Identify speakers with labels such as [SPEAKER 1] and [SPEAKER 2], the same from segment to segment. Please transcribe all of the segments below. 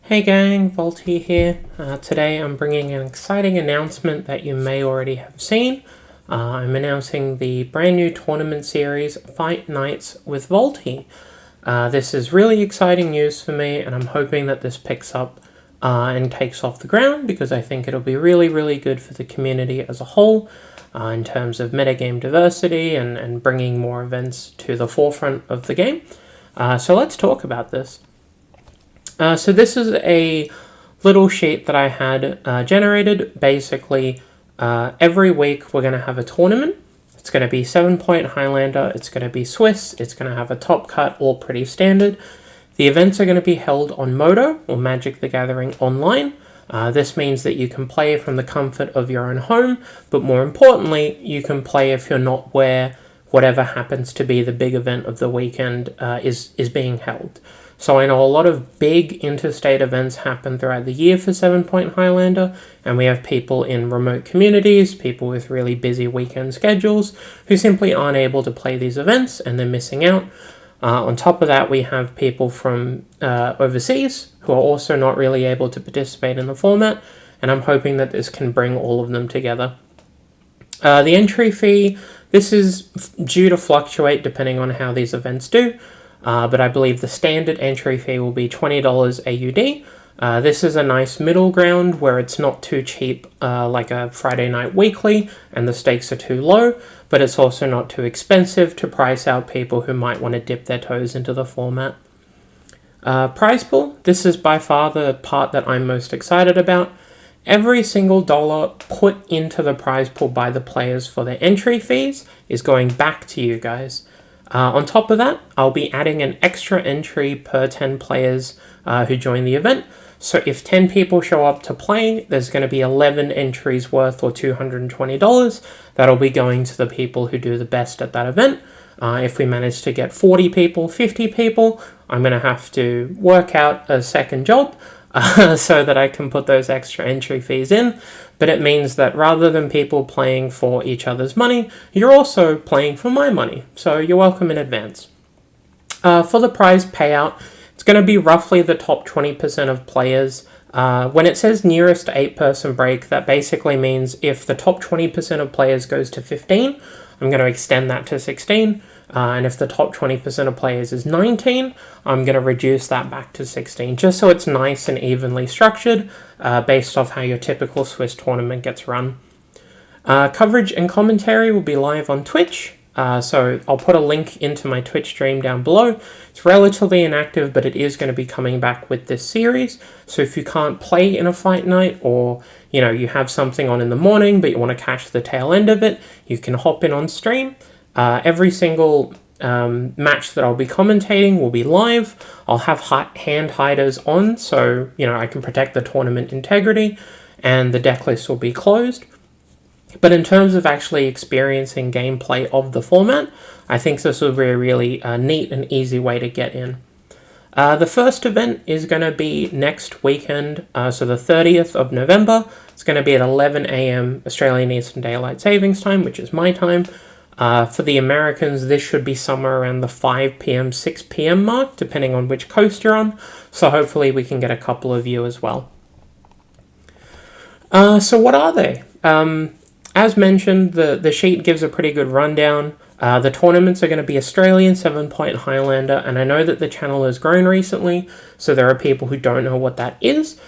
[SPEAKER 1] Hey gang, Voltie here. Today I'm bringing an exciting announcement that you may already have seen. I'm announcing the brand new tournament series, Fight Nights with Voltie. This is really exciting news for me, and I'm hoping that this picks up and takes off the ground, because I think it'll be really good for the community as a whole in terms of metagame diversity and bringing more events to the forefront of the game. So let's talk about this. So this is a little sheet that I had generated. Basically, every week we're going to have a tournament. It's going to be 7-point Highlander, it's going to be Swiss, it's going to have a top cut, all pretty standard. The events are going to be held on Modo, or Magic the Gathering Online. This means that you can play from the comfort of your own home, but more importantly, you can play if you're not where whatever happens to be the big event of the weekend is being held. So I know a lot of big interstate events happen throughout the year for 7-point Highlander, and we have people in remote communities, people with really busy weekend schedules, who simply aren't able to play these events, and they're missing out. On top of that, we have people from overseas who are also not really able to participate in the format, and I'm hoping that this can bring all of them together. The entry fee, this is due to fluctuate depending on how these events do. But I believe the standard entry fee will be $20 AUD. This is a nice middle ground where it's not too cheap like a Friday Night Weekly, and the stakes are too low, but it's also not too expensive to price out people who might want to dip their toes into the format. Prize pool, this is by far the part that I'm most excited about. Every single dollar put into the prize pool by the players for their entry fees is going back to you guys. On top of that, I'll be adding an extra entry per 10 players who join the event. So if 10 people show up to play, there's going to be 11 entries worth, or $220. That'll be going to the people who do the best at that event. If we manage to get 40 people, 50 people, I'm going to have to work out a second job so that I can put those extra entry fees in. But it means that rather than people playing for each other's money, you're also playing for my money. So you're welcome in advance. For the prize payout, it's going to be roughly the top 20% of players. When it says nearest 8-person break, that basically means if the top 20% of players goes to 15, I'm going to extend that to 16. And if the top 20% of players is 19, I'm going to reduce that back to 16, just so it's nice and evenly structured based off how your typical Swiss tournament gets run. Coverage and commentary will be live on Twitch, so I'll put a link into my Twitch stream down below. It's relatively inactive, but it is going to be coming back with this series, so if you can't play in a fight night, or you have something on in the morning but you want to catch the tail end of it, you can hop in on stream. Every single match that I'll be commentating will be live. I'll have hand hiders on, so I can protect the tournament integrity, and the deck list will be closed. But in terms of actually experiencing gameplay of the format, I think this will be a really neat and easy way to get in. The first event is going to be next weekend, so the 30th of November. It's going to be at 11 a.m. Australian Eastern Daylight Savings Time, which is my time. For the Americans, this should be somewhere around the 5 p.m., 6 p.m. mark, depending on which coast you're on. So hopefully we can get a couple of you as well. So what are they? As mentioned, the sheet gives a pretty good rundown. The tournaments are going to be Australian 7-point Highlander, and I know that the channel has grown recently, so there are people who don't know what that is.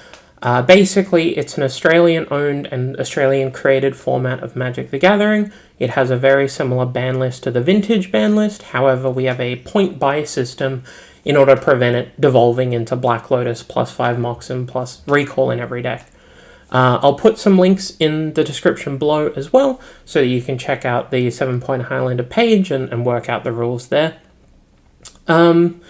[SPEAKER 1] Basically, it's an Australian-owned and Australian-created format of Magic the Gathering. It has a very similar ban list to the Vintage ban list. However, we have a point buy system in order to prevent it devolving into Black Lotus plus 5 Moxen plus Recall in every deck. I'll put some links in the description below as well, so that you can check out the 7-point Highlander page and work out the rules there. In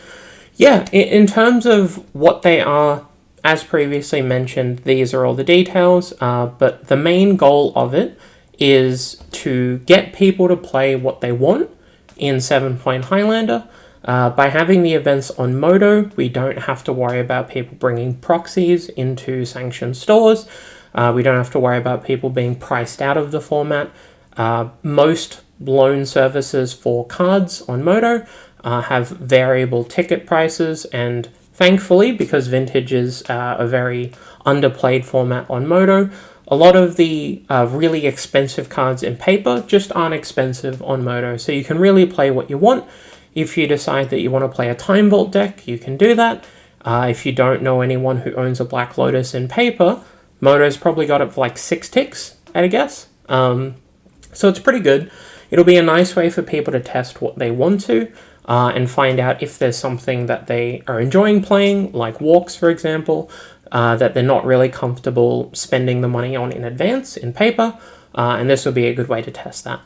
[SPEAKER 1] terms of what they are, as previously mentioned, these are all the details, but the main goal of it is to get people to play what they want in 7-point Highlander. By having the events on Modo, we don't have to worry about people bringing proxies into sanctioned stores. We don't have to worry about people being priced out of the format. Most loan services for cards on Modo have variable ticket prices, and Thankfully, because Vintage is a very underplayed format on Moto, a lot of the really expensive cards in paper just aren't expensive on Moto, so you can really play what you want. If you decide that you want to play a Time Vault deck, you can do that. If you don't know anyone who owns a Black Lotus in paper, Moto's probably got it for like 6 ticks, at a guess. So it's pretty good. It'll be a nice way for people to test what they want to and find out if there's something that they are enjoying playing, like walks, for example, that they're not really comfortable spending the money on in advance in paper, and this will be a good way to test that.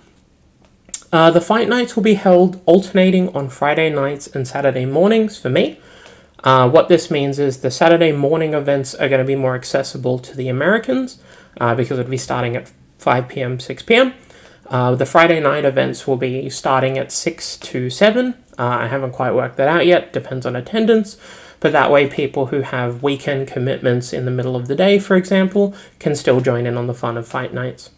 [SPEAKER 1] The fight nights will be held alternating on Friday nights and Saturday mornings for me. What this means is the Saturday morning events are going to be more accessible to the Americans because it'll be starting at 5 p.m., 6 p.m. The Friday night events will be starting at 6 to 7. I haven't quite worked that out yet, depends on attendance. But that way people who have weekend commitments in the middle of the day, for example, can still join in on the fun of fight nights.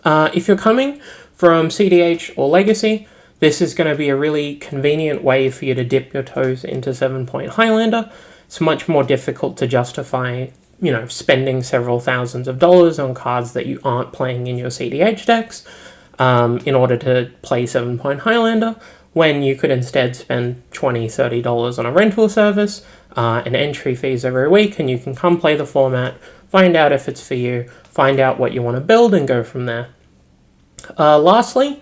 [SPEAKER 1] If you're coming from CDH or Legacy, this is going to be a really convenient way for you to dip your toes into 7-Point Highlander. It's much more difficult to justify, spending several thousands of dollars on cards that you aren't playing in your CDH decks in order to play 7-Point Highlander, when you could instead spend $20, $30 on a rental service and entry fees every week, and you can come play the format, find out if it's for you, find out what you want to build, and go from there. Lastly,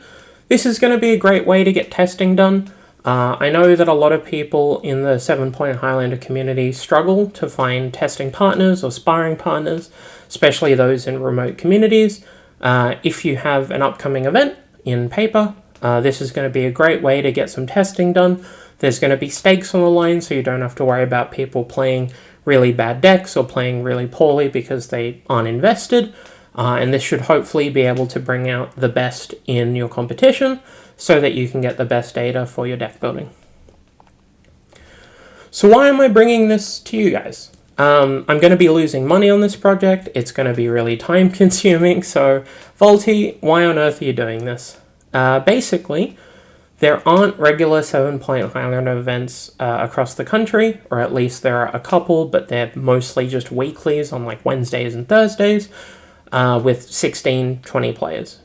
[SPEAKER 1] this is going to be a great way to get testing done. I know that a lot of people in the 7-Point Highlander community struggle to find testing partners or sparring partners, especially those in remote communities. If you have an upcoming event in paper, this is going to be a great way to get some testing done. There's going to be stakes on the line, so you don't have to worry about people playing really bad decks or playing really poorly because they aren't invested. And this should hopefully be able to bring out the best in your competition so that you can get the best data for your deck building. So why am I bringing this to you guys? I'm going to be losing money on this project. It's going to be really time consuming. So Voltie, why on earth are you doing this? Basically, there aren't regular 7-Point Highlander events across the country, or at least there are a couple, but they're mostly just weeklies on like Wednesdays and Thursdays. With 16, 20 players,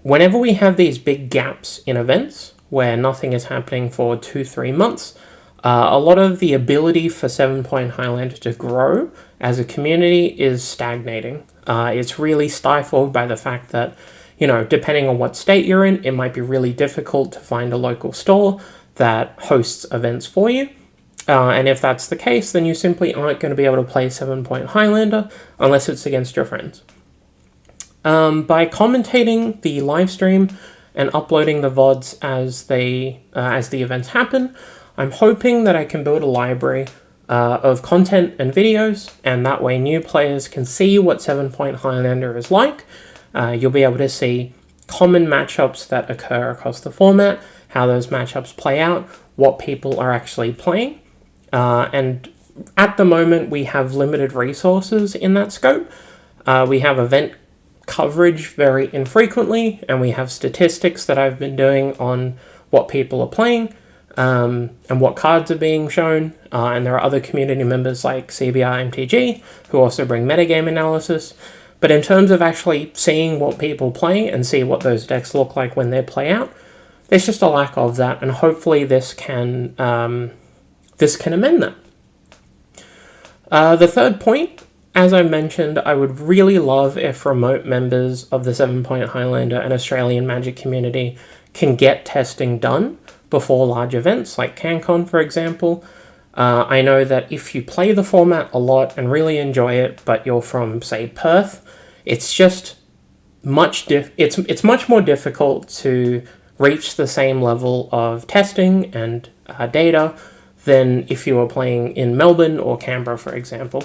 [SPEAKER 1] Whenever we have these big gaps in events where nothing is happening for 2-3 months, a lot of the ability for 7-Point Highlander to grow as a community is stagnating. It's really stifled by the fact that, depending on what state you're in, it might be really difficult to find a local store that hosts events for you. And if that's the case, then you simply aren't going to be able to play 7-Point Highlander unless it's against your friends. By commentating the live stream and uploading the VODs as the events happen, I'm hoping that I can build a library of content and videos, and that way new players can see what 7-Point Highlander is like. You'll be able to see common matchups that occur across the format, how those matchups play out, what people are actually playing. And at the moment, we have limited resources in that scope. We have event coverage very infrequently, and we have statistics that I've been doing on what people are playing and what cards are being shown. And there are other community members like CBR MTG who also bring metagame analysis. But in terms of actually seeing what people play and see what those decks look like when they play out, there's just a lack of that, and hopefully this can amend that. The third point, as I mentioned, I would really love if remote members of the 7-Point Highlander and Australian Magic community can get testing done before large events like CanCon, for example. I know that if you play the format a lot and really enjoy it, but you're from, say, Perth, it's just it's much more difficult to reach the same level of testing and data than if you were playing in Melbourne or Canberra, for example.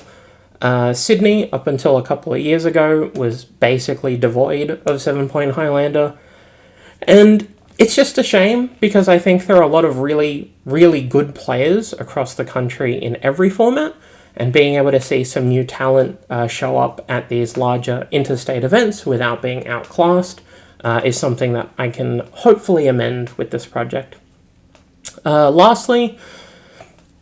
[SPEAKER 1] Sydney, up until a couple of years ago, was basically devoid of 7-Point Highlander. And it's just a shame, because I think there are a lot of really, really good players across the country in every format, and being able to see some new talent show up at these larger interstate events without being outclassed is something that I can hopefully amend with this project. Lastly,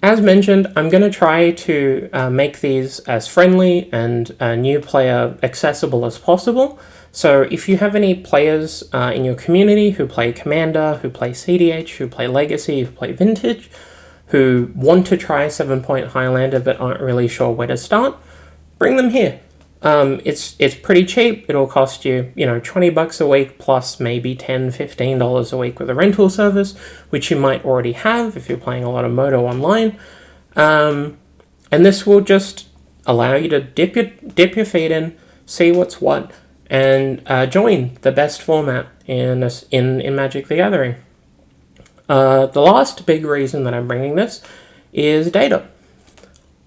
[SPEAKER 1] As mentioned, I'm going to try to make these as friendly and new player accessible as possible. So if you have any players in your community who play Commander, who play CDH, who play Legacy, who play Vintage, who want to try 7-Point Highlander but aren't really sure where to start, bring them here. It's pretty cheap. It'll cost you, $20 a week plus maybe $10, $15 a week with a rental service, which you might already have if you're playing a lot of Moto online. And this will just allow you to dip your feet in, see what's what, and join the best format in Magic the Gathering. The last big reason that I'm bringing this is data.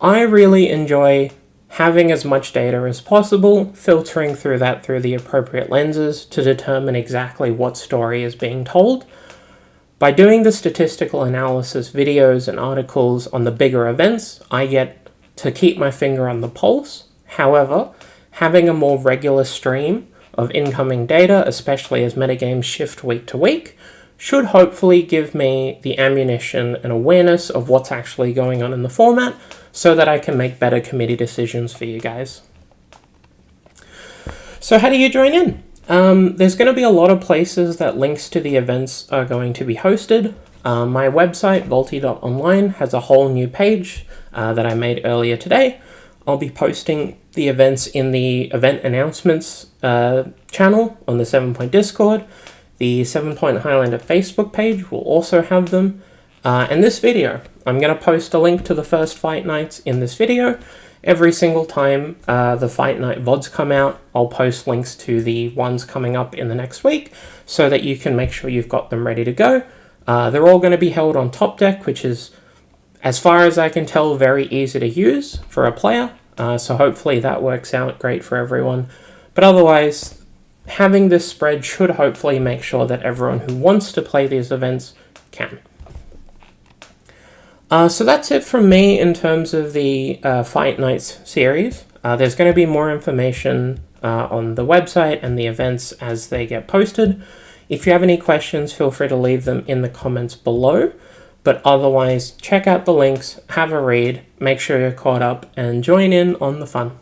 [SPEAKER 1] I really enjoy having as much data as possible, filtering through the appropriate lenses to determine exactly what story is being told. By doing the statistical analysis videos and articles on the bigger events, I get to keep my finger on the pulse. However, having a more regular stream of incoming data, especially as metagames shift week to week, should hopefully give me the ammunition and awareness of what's actually going on in the format so that I can make better committee decisions for you guys. So how do you join in? There's going to be a lot of places that links to the events are going to be hosted. My website, Voltie.online, has a whole new page that I made earlier today. I'll be posting the events in the event announcements channel on the 7-Point Discord. The 7-Point Highlander Facebook page will also have them. And this video, I'm going to post a link to the first fight nights in this video. Every single time the fight night VODs come out, I'll post links to the ones coming up in the next week so that you can make sure you've got them ready to go. They're all going to be held on Top Deck, which is, as far as I can tell, very easy to use for a player. So hopefully that works out great for everyone. But otherwise, having this spread should hopefully make sure that everyone who wants to play these events can. So that's it from me in terms of the Fight Nights series. There's going to be more information on the website and the events as they get posted. If you have any questions, feel free to leave them in the comments below. But otherwise, check out the links, have a read, make sure you're caught up, and join in on the fun.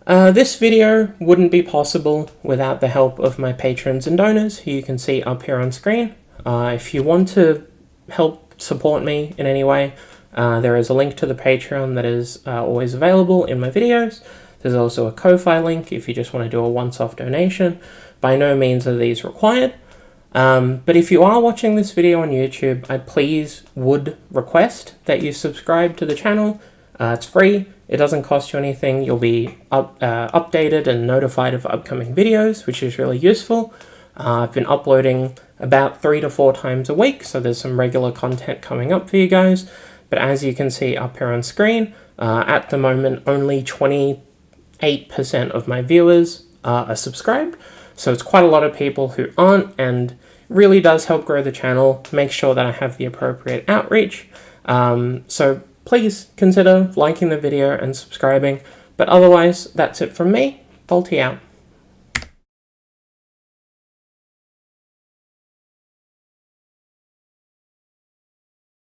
[SPEAKER 1] This video wouldn't be possible without the help of my patrons and donors, who you can see up here on screen. If you want to help support me in any way, there is a link to the Patreon that is always available in my videos. There's also a Ko-Fi link if you just want to do a once-off donation. By no means are these required. But if you are watching this video on YouTube, I would request that you subscribe to the channel. It's free. It doesn't cost you anything. You'll be updated and notified of upcoming videos, which is really useful. I've been uploading about 3 to 4 times a week, so there's some regular content coming up for you guys. But as you can see up here on screen, at the moment, only 28% of my viewers are subscribed. So it's quite a lot of people who aren't, and really does help grow the channel, make sure that I have the appropriate outreach. So please consider liking the video and subscribing. But otherwise, that's it from me. Voltie out.